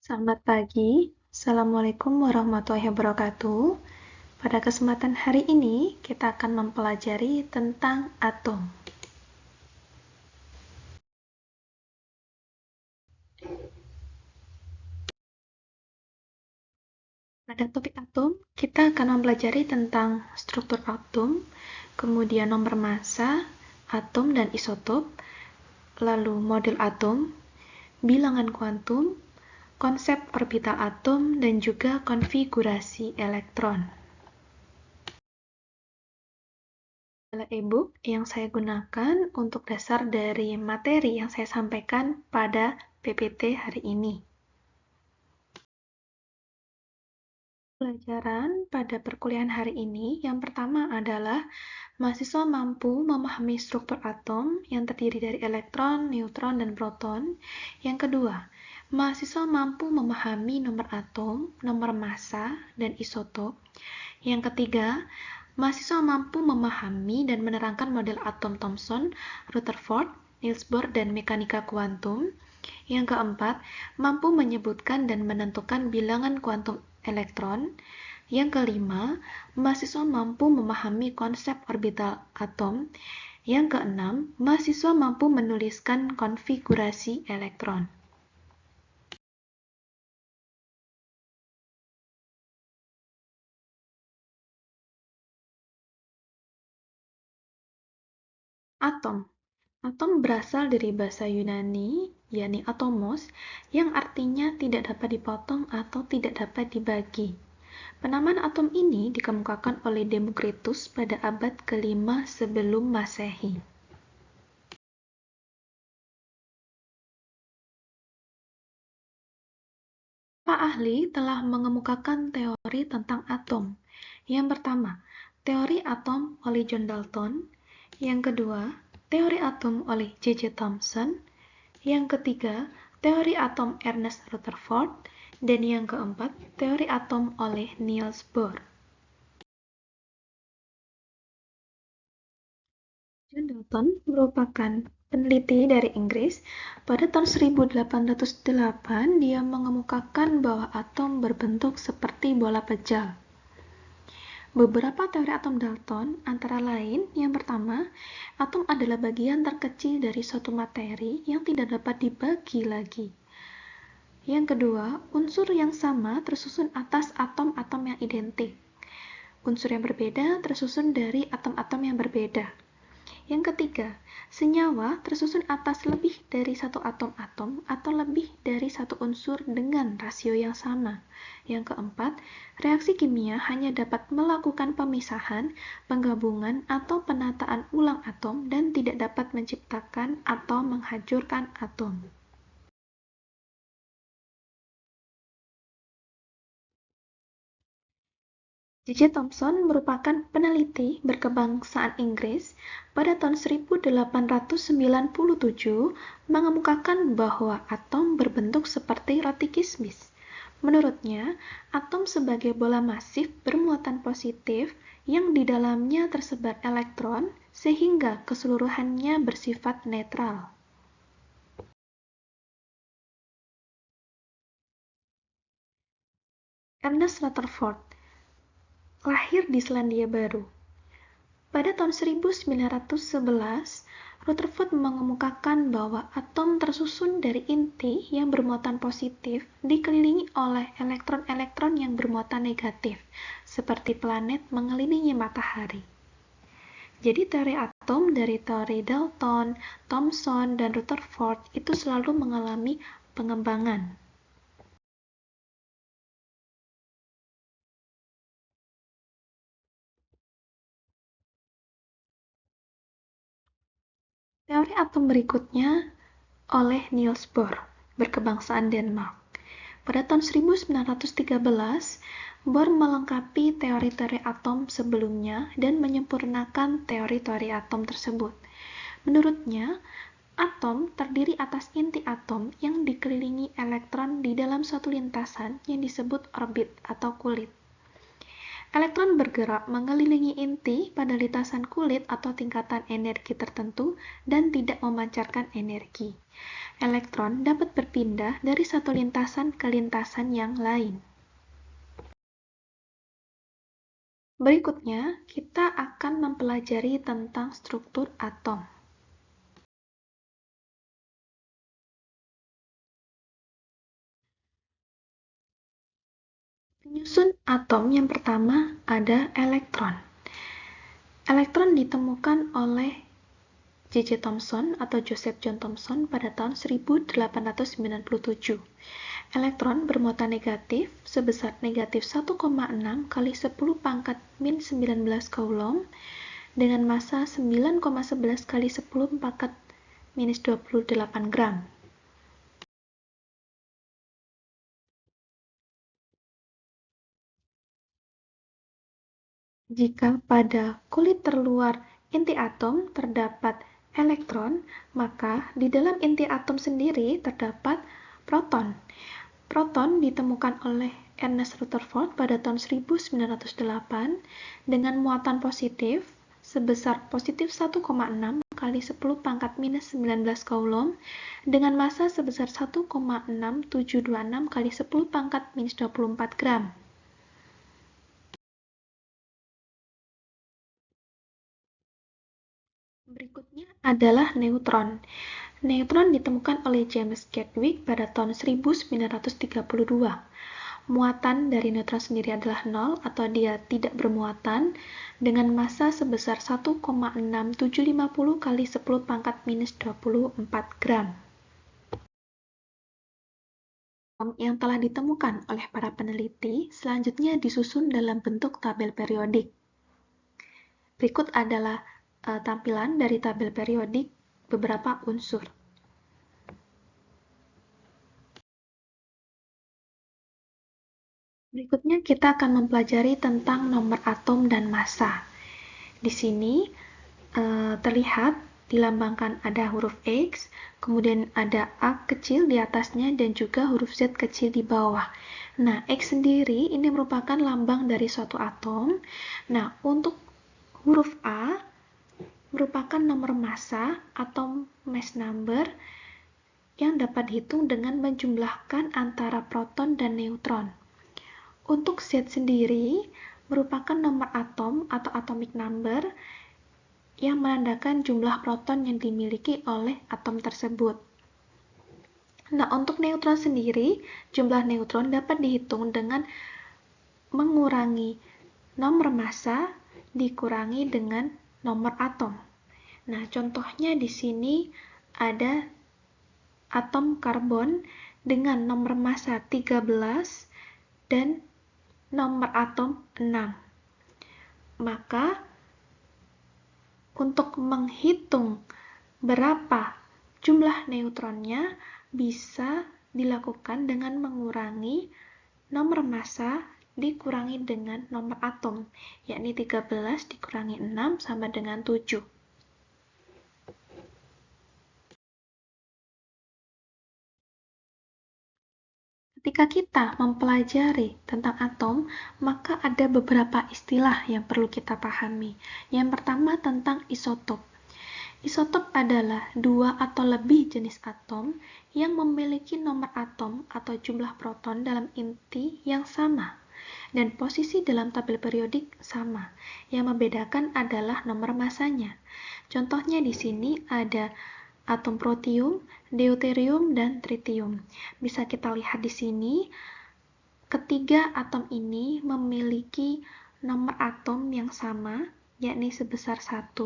Selamat pagi, Assalamualaikum warahmatullahi wabarakatuh. Pada kesempatan hari ini, kita akan mempelajari tentang atom. Pada topik atom, kita akan mempelajari tentang struktur atom, kemudian nomor massa, atom dan isotop, lalu model atom, bilangan kuantum, konsep orbital atom, dan juga konfigurasi elektron. Adalah e-book yang saya gunakan untuk dasar dari materi yang saya sampaikan pada PPT hari ini. Pelajaran pada perkuliahan hari ini yang pertama adalah mahasiswa mampu memahami struktur atom yang terdiri dari elektron, neutron, dan proton. Yang kedua, mahasiswa mampu memahami nomor atom, nomor massa, dan isotop. Yang ketiga, mahasiswa mampu memahami dan menerangkan model atom Thomson, Rutherford, Niels Bohr, dan mekanika kuantum. Yang keempat, mampu menyebutkan dan menentukan bilangan kuantum elektron. Yang kelima, mahasiswa mampu memahami konsep orbital atom. Yang keenam, mahasiswa mampu menuliskan konfigurasi elektron. Atom. Atom berasal dari bahasa Yunani, yakni atomos, yang artinya tidak dapat dipotong atau tidak dapat dibagi. Penamaan atom ini dikemukakan oleh Demokritus pada abad ke-5 sebelum Masehi. Pak ahli telah mengemukakan teori tentang atom. Yang pertama, teori atom oleh John Dalton. Yang kedua, teori atom oleh J.J. Thomson. Yang ketiga, teori atom Ernest Rutherford. Dan yang keempat, teori atom oleh Niels Bohr. John Dalton merupakan peneliti dari Inggris. Pada tahun 1808, dia mengemukakan bahwa atom berbentuk seperti bola pejal. Beberapa teori atom Dalton antara lain, yang pertama, atom adalah bagian terkecil dari suatu materi yang tidak dapat dibagi lagi. Yang kedua, unsur yang sama tersusun atas atom-atom yang identik. Unsur yang berbeda tersusun dari atom-atom yang berbeda. Yang ketiga, senyawa tersusun atas lebih dari satu atom-atom atau lebih dari satu unsur dengan rasio yang sama. Yang keempat, reaksi kimia hanya dapat melakukan pemisahan, penggabungan, atau penataan ulang atom dan tidak dapat menciptakan atau menghancurkan atom. J.J. Thomson merupakan peneliti berkebangsaan Inggris. Pada tahun 1897 mengemukakan bahwa atom berbentuk seperti roti kismis. Menurutnya, atom sebagai bola masif bermuatan positif yang di dalamnya tersebar elektron sehingga keseluruhannya bersifat netral. Ernest Rutherford lahir di Selandia Baru. Pada tahun 1911, Rutherford mengemukakan bahwa atom tersusun dari inti yang bermuatan positif dikelilingi oleh elektron-elektron yang bermuatan negatif, seperti planet mengelilingi matahari. Jadi teori atom dari teori Dalton, Thomson, dan Rutherford itu selalu mengalami pengembangan. Teori atom berikutnya oleh Niels Bohr, berkebangsaan Denmark. Pada tahun 1913, Bohr melengkapi teori-teori atom sebelumnya dan menyempurnakan teori-teori atom tersebut. Menurutnya, atom terdiri atas inti atom yang dikelilingi elektron di dalam suatu lintasan yang disebut orbit atau kulit. Elektron bergerak mengelilingi inti pada lintasan kulit atau tingkatan energi tertentu dan tidak memancarkan energi. Elektron dapat berpindah dari satu lintasan ke lintasan yang lain. Berikutnya, kita akan mempelajari tentang struktur atom. Penyusun atom yang pertama ada elektron. Elektron ditemukan oleh J.J. Thomson atau Joseph John Thomson pada tahun 1897. Elektron bermuatan negatif sebesar negatif 1,6 kali 10 pangkat min 19 coulomb dengan massa 9,11 kali 10 pangkat minus 28 gram. Jika pada kulit terluar inti atom terdapat elektron, maka di dalam inti atom sendiri terdapat proton. Proton ditemukan oleh Ernest Rutherford pada tahun 1908 dengan muatan positif sebesar positif 1,6 kali 10 pangkat minus 19 coulomb dengan massa sebesar 1,6726 kali 10 pangkat minus 24 gram. Berikutnya adalah neutron. Neutron ditemukan oleh James Chadwick pada tahun 1932. Muatan dari neutron sendiri adalah 0 atau dia tidak bermuatan dengan massa sebesar 1,6750 kali 10 pangkat minus 24 gram. Atom yang telah ditemukan oleh para peneliti selanjutnya disusun dalam bentuk tabel periodik. Berikut adalah tampilan dari tabel periodik beberapa unsur. Berikutnya kita akan mempelajari tentang nomor atom dan massa. Di sini terlihat dilambangkan ada huruf X, kemudian ada A kecil di atasnya dan juga huruf Z kecil di bawah. Nah, X sendiri ini merupakan lambang dari suatu atom. Nah, untuk huruf A merupakan nomor massa atau mass number yang dapat dihitung dengan menjumlahkan antara proton dan neutron. Untuk Z sendiri merupakan nomor atom atau atomic number yang menandakan jumlah proton yang dimiliki oleh atom tersebut. Nah, untuk neutron sendiri, jumlah neutron dapat dihitung dengan mengurangi nomor massa dikurangi dengan nomor atom. Nah, contohnya di sini ada atom karbon dengan nomor massa 13 dan nomor atom 6. Maka untuk menghitung berapa jumlah neutronnya bisa dilakukan dengan mengurangi nomor massa dikurangi dengan nomor atom, yakni 13 dikurangi 6 sama dengan 7. Ketika kita mempelajari tentang atom, maka ada beberapa istilah yang perlu kita pahami. Yang pertama tentang isotop. Isotop adalah dua atau lebih jenis atom yang memiliki nomor atom atau jumlah proton dalam inti yang sama dan posisi dalam tabel periodik sama. Yang membedakan adalah nomor massanya. Contohnya di sini ada atom protium, deuterium, dan tritium. Bisa kita lihat di sini, ketiga atom ini memiliki nomor atom yang sama, yakni sebesar 1,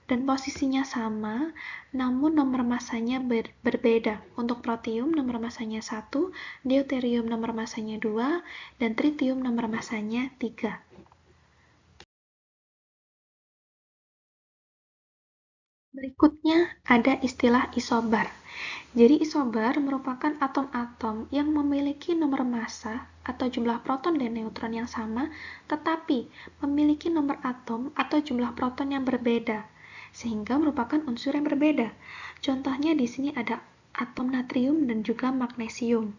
dan posisinya sama, namun nomor massanya berbeda. Untuk protium nomor massanya 1, deuterium nomor massanya 2, dan tritium nomor massanya 3. Berikutnya ada istilah isobar. Jadi isobar merupakan atom-atom yang memiliki nomor massa atau jumlah proton dan neutron yang sama, tetapi memiliki nomor atom atau jumlah proton yang berbeda, sehingga merupakan unsur yang berbeda. Contohnya di sini ada atom natrium dan juga magnesium.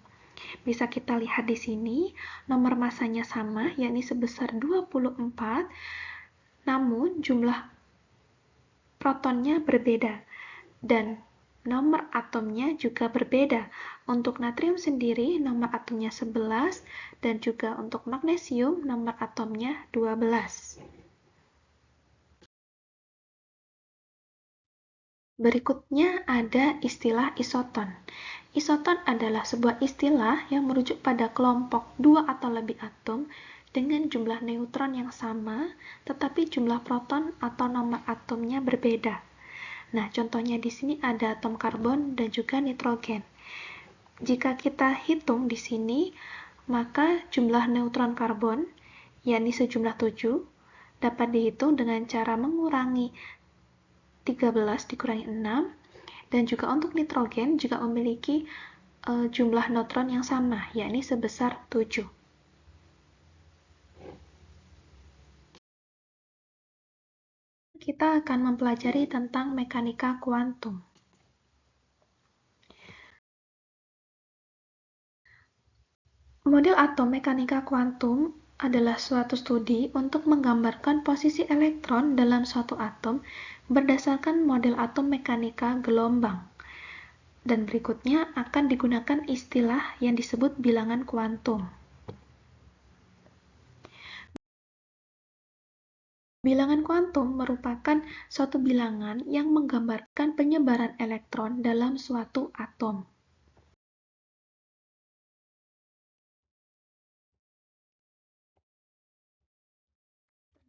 Bisa kita lihat di sini, nomor massanya sama, yakni sebesar 24, namun jumlah protonnya berbeda. Dan nomor atomnya juga berbeda. Untuk natrium sendiri nomor atomnya 11 dan juga untuk magnesium nomor atomnya 12. Berikutnya ada istilah isoton. Isoton adalah sebuah istilah yang merujuk pada kelompok dua atau lebih atom dengan jumlah neutron yang sama, tetapi jumlah proton atau nomor atomnya berbeda. Nah, contohnya di sini ada atom karbon dan juga nitrogen. Jika kita hitung di sini, maka jumlah neutron karbon, yakni sejumlah 7, dapat dihitung dengan cara mengurangi 13 dikurangi 6, dan juga untuk nitrogen juga memiliki jumlah neutron yang sama, yakni sebesar 7. Kita akan mempelajari tentang mekanika kuantum. Model atom mekanika kuantum adalah suatu studi untuk menggambarkan posisi elektron dalam suatu atom berdasarkan model atom mekanika gelombang. Dan berikutnya akan digunakan istilah yang disebut bilangan kuantum. Bilangan kuantum merupakan suatu bilangan yang menggambarkan penyebaran elektron dalam suatu atom.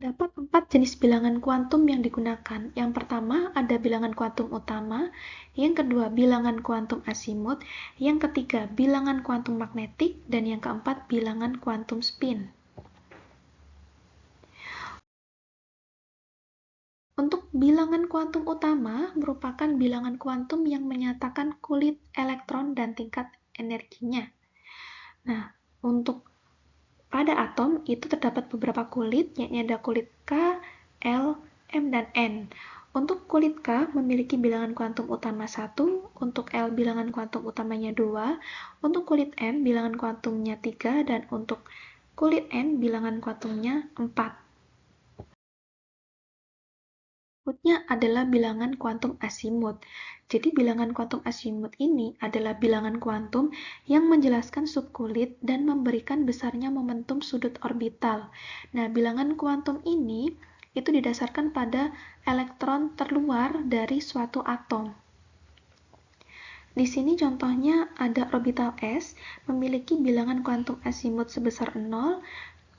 Terdapat 4 jenis bilangan kuantum yang digunakan. Yang pertama ada bilangan kuantum utama, yang kedua bilangan kuantum asimut, yang ketiga bilangan kuantum magnetik, dan yang keempat bilangan kuantum spin. Untuk bilangan kuantum utama merupakan bilangan kuantum yang menyatakan kulit elektron dan tingkat energinya. Nah, untuk pada atom itu terdapat beberapa kulit, yakni ada kulit K, L, M, dan N. Untuk kulit K memiliki bilangan kuantum utama 1, untuk L bilangan kuantum utamanya 2, untuk kulit M bilangan kuantumnya 3, dan untuk kulit N bilangan kuantumnya 4. Berikutnya adalah bilangan kuantum asimut. Jadi bilangan kuantum asimut ini adalah bilangan kuantum yang menjelaskan subkulit dan memberikan besarnya momentum sudut orbital. Nah, bilangan kuantum ini itu didasarkan pada elektron terluar dari suatu atom. Di sini contohnya ada orbital S memiliki bilangan kuantum asimut sebesar 0,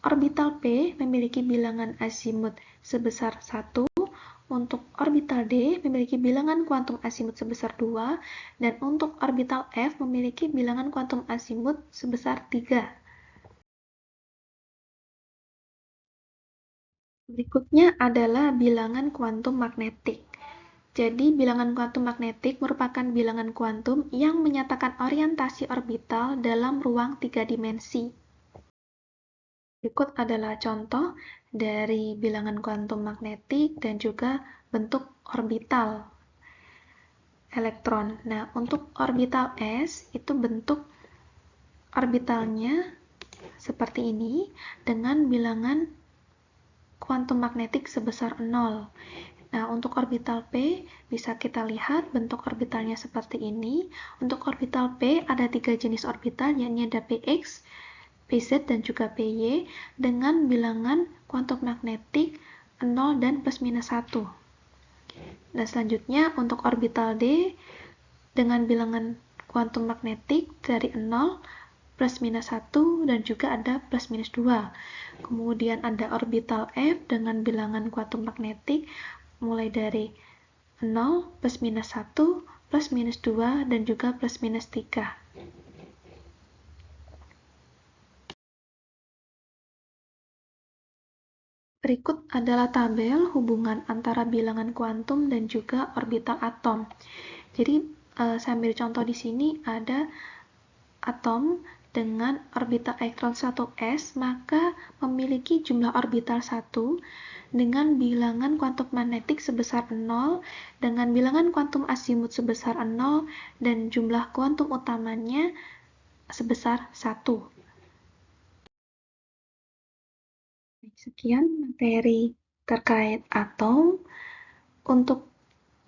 orbital P memiliki bilangan asimut sebesar 1, untuk orbital D memiliki bilangan kuantum asimut sebesar 2, dan untuk orbital F memiliki bilangan kuantum asimut sebesar 3. Berikutnya adalah bilangan kuantum magnetik. Jadi, bilangan kuantum magnetik merupakan bilangan kuantum yang menyatakan orientasi orbital dalam ruang 3 dimensi. Berikut adalah contoh dari bilangan kuantum magnetik dan juga bentuk orbital elektron. Nah, untuk orbital S itu bentuk orbitalnya seperti ini dengan bilangan kuantum magnetik sebesar 0. Nah, untuk orbital P bisa kita lihat bentuk orbitalnya seperti ini. Untuk orbital P ada 3 jenis orbital, yakni ada Px, Pz, dan juga Py dengan bilangan kuantum magnetik 0 dan plus minus 1. Dan selanjutnya untuk orbital D dengan bilangan kuantum magnetik dari 0, plus minus 1, dan juga ada plus minus 2. Kemudian ada orbital F dengan bilangan kuantum magnetik mulai dari 0, plus minus 1, plus minus 2, dan juga plus minus 3. Berikut adalah tabel hubungan antara bilangan kuantum dan juga orbital atom. Jadi, saya ambil contoh di sini ada atom dengan orbital elektron 1s, maka memiliki jumlah orbital 1 dengan bilangan kuantum magnetik sebesar 0, dengan bilangan kuantum asimut sebesar 0, dan jumlah kuantum utamanya sebesar 1. Sekian materi terkait atom. Untuk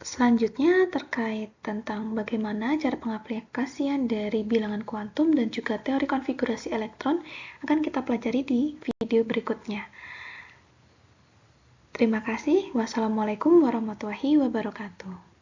Selanjutnya terkait tentang bagaimana cara pengaplikasian dari bilangan kuantum dan juga teori konfigurasi elektron akan kita pelajari di video berikutnya. Terima kasih. Wassalamualaikum warahmatullahi wabarakatuh.